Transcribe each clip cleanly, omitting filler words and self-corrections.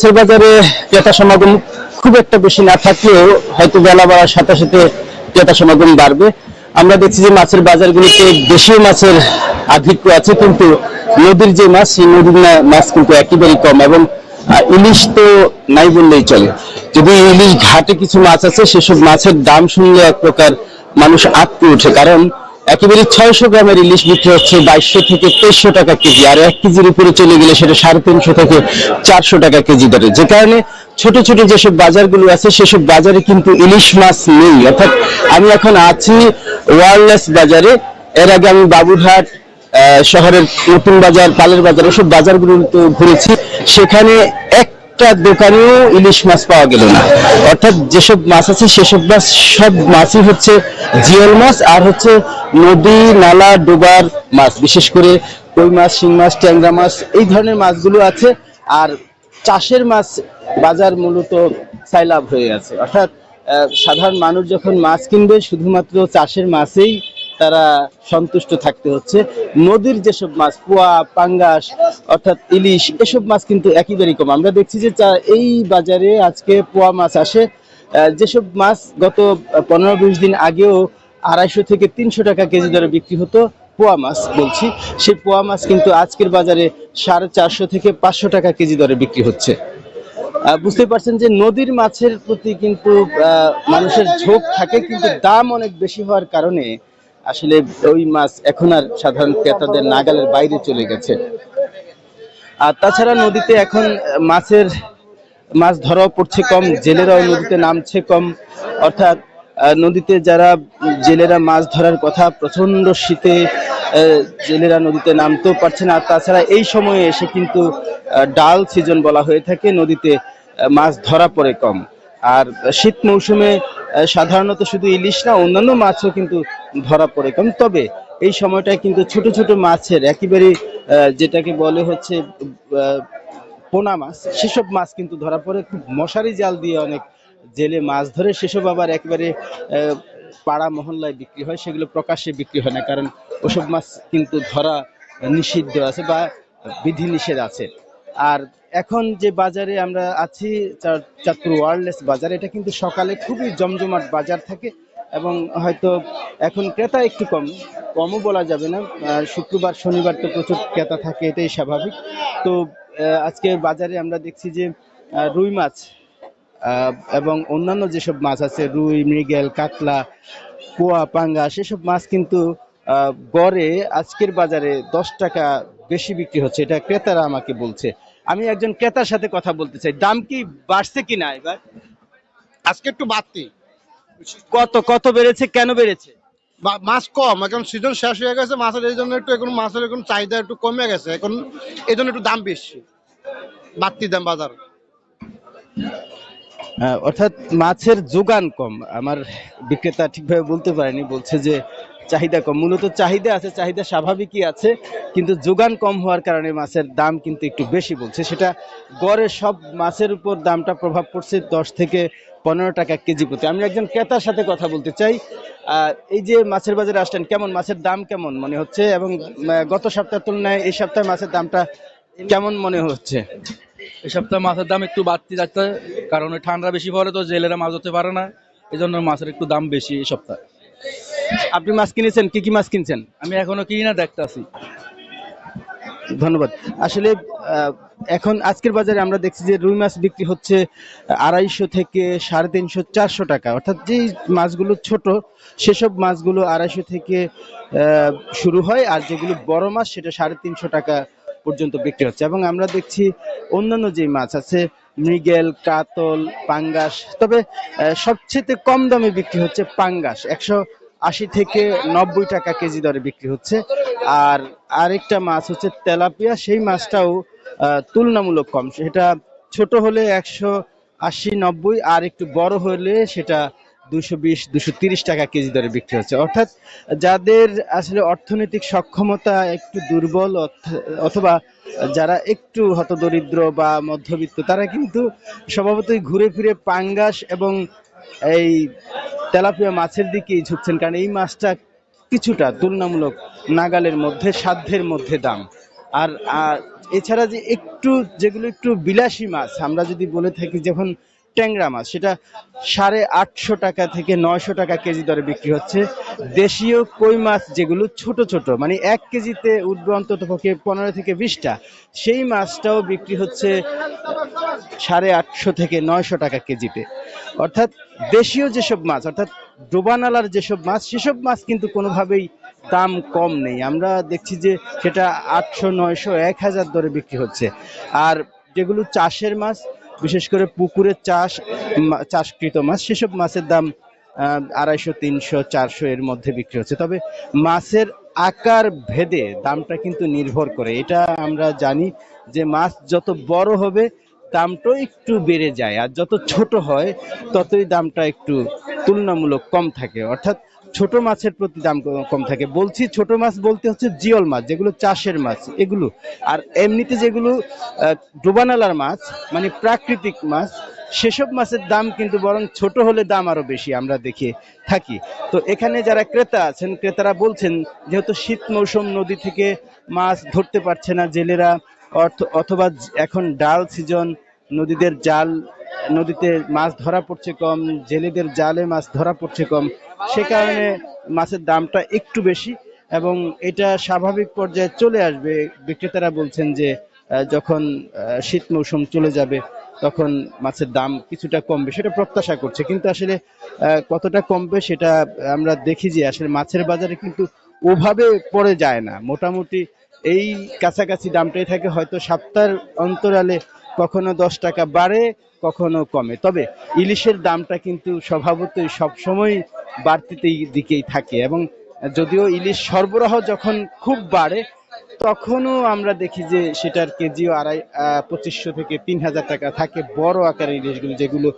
মাছের বাজারে ক্রেতা সমাগম খুব একটা বেশি না থাকলেও হয়তো বেলা বাড়ার সাথে সাথে ক্রেতা সমাগম বাড়বে। আমরা দেখছি যে মাছের বাজারগুলিতে দেশীয় মাছের আধিক্য আছে, কিন্তু নদীর যে মাছ সেই নদীর মাছ কিন্তু একেবারেই কম, এবং ইলিশ তো নাই বললেই চলে। যদি ইলিশ ঘাটে কিছু মাছ আছে, সেসব মাছের দাম শুনলে এক প্রকার মানুষ আটকে ওঠে, কারণ একেবারে 600 গ্রামের ইলিশ বিক্রি হচ্ছে 2200 থেকে 2300 টাকা কেজি, আর 1 কেজির উপরে চলে গেলে সেটা 350 থেকে 400 টাকা কেজি দরে। যে কারণে ছোট ছোট যেসব বাজারগুলো আছে সেসব বাজারে কিন্তু ইলিশ মাছ নেই। অর্থাৎ আমি এখন আছি ওয়ারলেস বাজারে, এর আগে আমি বাবুরহাট শহরের নতুন বাজার, পালের বাজার, ওসব বাজারগুলোতে ঘুরেছি, সেখানে একটা দোকানেও ইলিশ মাছ পাওয়া গেল না। অর্থাৎ যেসব মাছ আছে সেসব মাছ, সব মাছই হচ্ছে জিওল মাছ, আর হচ্ছে নদী নালা ডোবার মাছ, বিশেষ করে কই মাছ, শিং মাছ, ট্যাংরা মাছ, এই ধরনের মাছগুলো আছে। আর চাষের মাছ বাজার মূলত সাইলাব হয়ে আছে। অর্থাৎ সাধারণ মানুষ যখন মাছ কিনবে শুধুমাত্র চাষের মাছেই তারা সন্তুষ্ট থাকতে হচ্ছে। নদীর যেসব মাছ, পোয়া, পাঙ্গাস, অর্থাৎ ইলিশ, এসব মাছ কিন্তু একেবারেই কম। আমরা দেখছি যে এই বাজারে আজকে পোয়া মাছ আসে, যেসব মাছ গত 15-20 দিন আগেও 250 থেকে 300 টাকা কেজি দরে বিক্রি হতো, পোয়া মাছ বলছি, সেই পোয়া মাছ কিন্তু আজকের বাজারে 450 থেকে 500 টাকা কেজি দরে বিক্রি হচ্ছে। বুঝতে পারছেন যে নদীর মাছের প্রতি কিন্তু মানুষের ঝোঁক থাকে, কিন্তু দাম অনেক বেশি হওয়ার কারণে আসলে ওই মাছ এখন আর সাধারণ ক্রেতাদের নাগালের বাইরে চলে গেছে। আর তাছাড়া নদীতে এখন মাছ ধরাও পড়ছে কম, জেলেরাও নদীতে নামছে কম। অর্থাৎ নদীতে যারা জেলেরা মাছ ধরার কথা, প্রচন্ড শীতে জেলেরা নদীতে নামতেও পারছে না। তাছাড়া এই সময়ে এসে কিন্তু ডাল সিজন বলা হয়ে থাকে, নদীতে মাছ ধরা পড়ে কম। আর শীত মৌসুমে সাধারণত শুধু ইলিশ না, অন্যান্য মাছও কিন্তু ধরা পড়ে কম। তবে এই সময়টায় কিন্তু ছোট ছোট মাছের একেবারে যেটাকে বলে হচ্ছে পোনা মাছ, সেসব মাছ কিন্তু ধরা পড়ে। খুব মশারি জাল দিয়ে অনেক জেলে মাছ ধরে, সেসব আবার একেবারে পাড়া মহল্লায় বিক্রি হয়, সেগুলো প্রকাশ্যে বিক্রি হয় না, কারণ ওসব মাছ কিন্তু ধরা নিষিদ্ধ আছে বা বিধি নিষেধ আছে। আর এখন যে বাজারে আমরা আছি, চাঁদপুর ওয়ারলেস বাজার, এটা কিন্তু সকালে খুবই জমজমাট বাজার থাকে, এবং হয়তো এখন ক্রেতা একটু কমও বলা যাবে না। শুক্রবার শনিবার তো প্রচুর ক্রেতা থাকে, এটাই স্বাভাবিক। তো আজকে বাজারে আমরা দেখছি যে রুই মাছ এবং অন্যান্য যেসব মাছ আছে, রুই, মৃগেল, কাতলা, পোয়া, পাঙ্গা, সেসব মাছ কিন্তু গড়ে আজকের বাজারে 10 টাকা বেশি বিক্রি হচ্ছে, এটা ক্রেতারা আমাকে বলছে। আমি একজন ক্রেতার সাথে কথা বলতে চাই, দাম কি বাড়ছে কিনা এবার? আজকে একটু বাড়তি। কত কত বেড়েছে, কেন বেড়েছে? মাছ কম, এখন সিজন শেষ হয়ে গেছে মাছের, এই জন্য একটু এখন মাছের এখন চাহিদা একটু কমে গেছে, এখন এই জন্য একটু দাম বেশি, বাড়তি দাম বাজার। অর্থাৎ মাছের যোগান কম। আমার বিক্রেতা ঠিকভাবে বলতে পারেনি, বলছে যে চাহিদা কম। মূলত চাহিদা আছে, চাহিদা স্বাভাবিকই আছে, কিন্তু যোগান কম হওয়ার কারণে মাছের দাম কিন্তু একটু বেশি বলছে। সেটা গড়ে সব মাছের উপর দামটা প্রভাব পড়ছে 10 থেকে 15 টাকা কেজি প্রতি। আমি একজন ক্রেতার সাথে কথা বলতে চাই। এই যে মাছের বাজারে আসলেন, কেমন মাছের দাম কেমন মনে হচ্ছে, এবং গত সপ্তাহের তুলনায় এই সপ্তাহে মাছের দামটা কেমন মনে হচ্ছে? এই সপ্তাহে মাছের দাম একটু বাড়তি যাচ্ছে, কারণ ঠান্ডা বেশি পড়ে তো জেলেরা মাছ ধরতে পারে না, এই জন্য মাছের একটু দাম বেশি এই সপ্তাহে। আপনি মাছ কিনেছেন, কি কি মাছ কিনছেন? আমি এখনো কিনি না, দেখতে আছি। ধন্যবাদ। আসলে এখন আজকের বাজারে আমরা দেখছি যে রুই মাছ বিক্রি হচ্ছে 250 থেকে 350, 400 টাকা। অর্থাৎ যে মাছগুলো ছোট, সেসব মাছগুলো 250 থেকে শুরু হয়, আর যেগুলো বড় মাছ সেটা 350 টাকা পর্যন্ত বিক্রি হচ্ছে। এবং আমরা দেখছি অন্যান্য যে মাছ আছে, মৃগেল, কাতল, পাঙ্গাস, তবে সবচেয়ে কম দামে বিক্রি হচ্ছে পাঙ্গাস, 180 থেকে 90 টাকা কেজি দরে বিক্রি হচ্ছে। আর আরেকটা মাছ হচ্ছে তেলাপিয়া, সেই মাছটাও তুলনামূলক কম, সেটা ছোট হলে 180-90, আর একটু বড় হলে সেটা 220-230 টাকা কেজি দরে বিক্রি হচ্ছে। অর্থাৎ যাদের আসলে অর্থনৈতিক সক্ষমতা একটু দুর্বল, অথবা যারা একটু হতদরিদ্র বা মধ্যবিত্ত, তারা কিন্তু স্বভাবতই ঘুরে ফিরে পাঙ্গাস এবং এই তেলাপিয়া মাছের দিকেই ঝুঁকছেন, কারণ এই মাছটা কিছুটা তুলনামূলক নাগালের মধ্যে, সাধ্যের মধ্যে দাম। আর এছাড়া যে একটু যেগুলো একটু বিলাসী মাছ আমরা যদি বলে থাকি, যখন ট্যাংরা মাছ, সেটা 850 টাকা থেকে 900 টাকা কেজি দরে বিক্রি হচ্ছে। দেশীয় কই মাছ যেগুলো ছোট ছোট, মানে 1 কেজিতে উঠবে অন্তত পক্ষে 15 থেকে 20টা, সেই মাছটাও বিক্রি হচ্ছে 850 থেকে 900 টাকা কেজিতে। অর্থাৎ দেশীয় যেসব মাছ, অর্থাৎ ডোবানালার যেসব মাছ, সেসব মাছ কিন্তু কোনোভাবেই দাম কম নেই। আমরা দেখছি যে সেটা 800, 900, 1000 দরে বিক্রি হচ্ছে। আর যেগুলো চাষের মাছ, বিশেষ করে পুকুরের চাষকৃত মাছ, সেসব মাছের দাম 250, 300, 400 এর মধ্যে বিক্রি হচ্ছে। তবে মাছের আকার ভেদে দামটা কিন্তু নির্ভর করে। এটা আমরা জানি যে মাছ যত বড় হবে দামটাও একটু বেড়ে যায়, আর যত ছোট হয় ততই দামটা একটু তুলনামূলক কম থাকে। অর্থাৎ ছোট মাছের প্রতি দাম কম থাকে। বলছি ছোট মাছ বলতে হচ্ছে জিওল মাছ, যেগুলো চাষের মাছ এগুলো। আর এমনিতে যেগুলো ডোবানালার মাছ, মানে প্রাকৃতিক মাছ, সেসব মাছের দাম কিন্তু বরং ছোট হলে দাম আরো বেশি আমরা দেখে থাকি। তো এখানে যারা ক্রেতা আছেন, ক্রেতারা বলছেন যেহেতু শীত মৌসুম, নদী থেকে মাছ ধরতে পারছে না জেলেরা, অথবা এখন ডাল সিজন, নদীতে মাছ ধরা পড়ছে কম, জেলেদের জালে মাছ ধরা পড়ছে কম, সে কারণে মাছের দামটা একটু বেশি। এবং এটা স্বাভাবিক পর্যায়ে চলে আসবে। বিক্রেতারা বলছেন যে যখন শীত মৌসুম চলে যাবে তখন মাছের দাম কিছুটা কমবে, সেটা প্রত্যাশা করছে। কিন্তু আসলে কতটা কমবে সেটা আমরা দেখি যে আসলে মাছের বাজারে কিন্তু ওভাবে পড়ে যায় না, মোটামুটি এই কাছাকাছি দামটাই থাকে। হয়তো সপ্তাহের অন্তরালে কখনো 10 টাকা বাড়ে, কখনো কমে। তবে ইলিশের দামটা কিন্তু স্বভাবতই সবসময় বাড়তিতেই দিকেই থাকে। এবং যদিও ইলিশ সরবরাহ যখন খুব বাড়ে, তখনও আমরা দেখি যে সেটার কেজিও 2500 থেকে 3000 টাকা থাকে বড় আকারের ইলিশগুলো, যেগুলো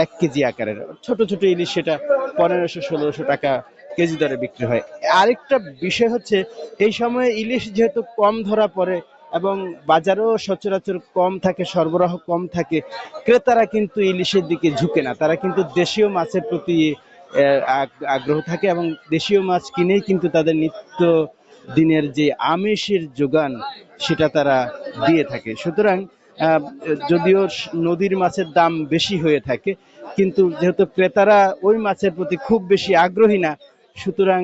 1 কেজি আকারের। ছোট ছোট ইলিশ সেটা 1500-1600 টাকা কেজি দরে বিক্রি হয়। আরেকটা বিষয় হচ্ছে, এই সময়ে ইলিশ যেহেতু কম ধরা পড়ে এবং বাজারেও সচরাচর কম থাকে, সরবরাহ কম থাকে, ক্রেতারা কিন্তু ইলিশের দিকে ঝুঁকে না। তারা কিন্তু দেশীয় মাছের প্রতি আগ্রহ থাকে এবং দেশীয় মাছ কিনেই কিন্তু তাদের নিত্য দিনের যে আমিষের যোগান সেটা তারা দিয়ে থাকে। সুতরাং যদিও নদীর মাছের দাম বেশি হয়ে থাকে, কিন্তু যেহেতু ক্রেতারা ওই মাছের প্রতি খুব বেশি আগ্রহী না, সুতরাং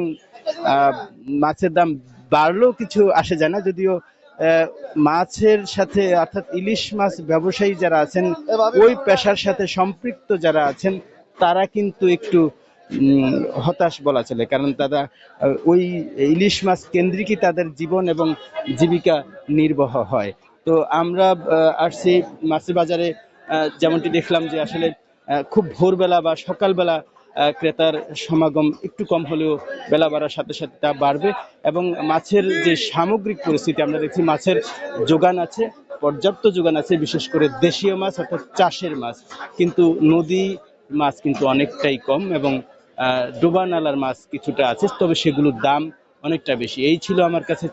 মাছের দাম বাড়লেও কিছু আসে যায় না। যদিও মাছের সাথে, অর্থাৎ ইলিশ মাছ ব্যবসায়ী যারা আছেন, ওই পেশার সাথে সম্পৃক্ত যারা আছেন, তারা কিন্তু একটু হতাশ বলা চলে। কারণ তারা ওই ইলিশ মাছ কেন্দ্রিকই তাদের জীবন এবং জীবিকা নির্বাহ হয়। তো আমরা আসছি মাছের বাজারে, যেমনটি দেখলাম যে আসলে খুব ভোরবেলা বা সকালবেলা ক্রেতার সমাগম একটু কম হলেও বেলা বাড়ার সাথে সাথে তা বাড়বে। এবং মাছের যে সামগ্রিক পরিস্থিতি আমরা দেখছি, মাছের যোগান আছে, পর্যাপ্ত যোগান আছে, বিশেষ করে দেশীয় মাছ অর্থাৎ চাষের মাছ। কিন্তু নদী মাছ কিন্তু অনেকটাই কম, এবং ডোবা নালার মাছ কিছুটা আছে, তবে সেগুলোর দাম অনেকটা বেশি। এই ছিল আমার কাছে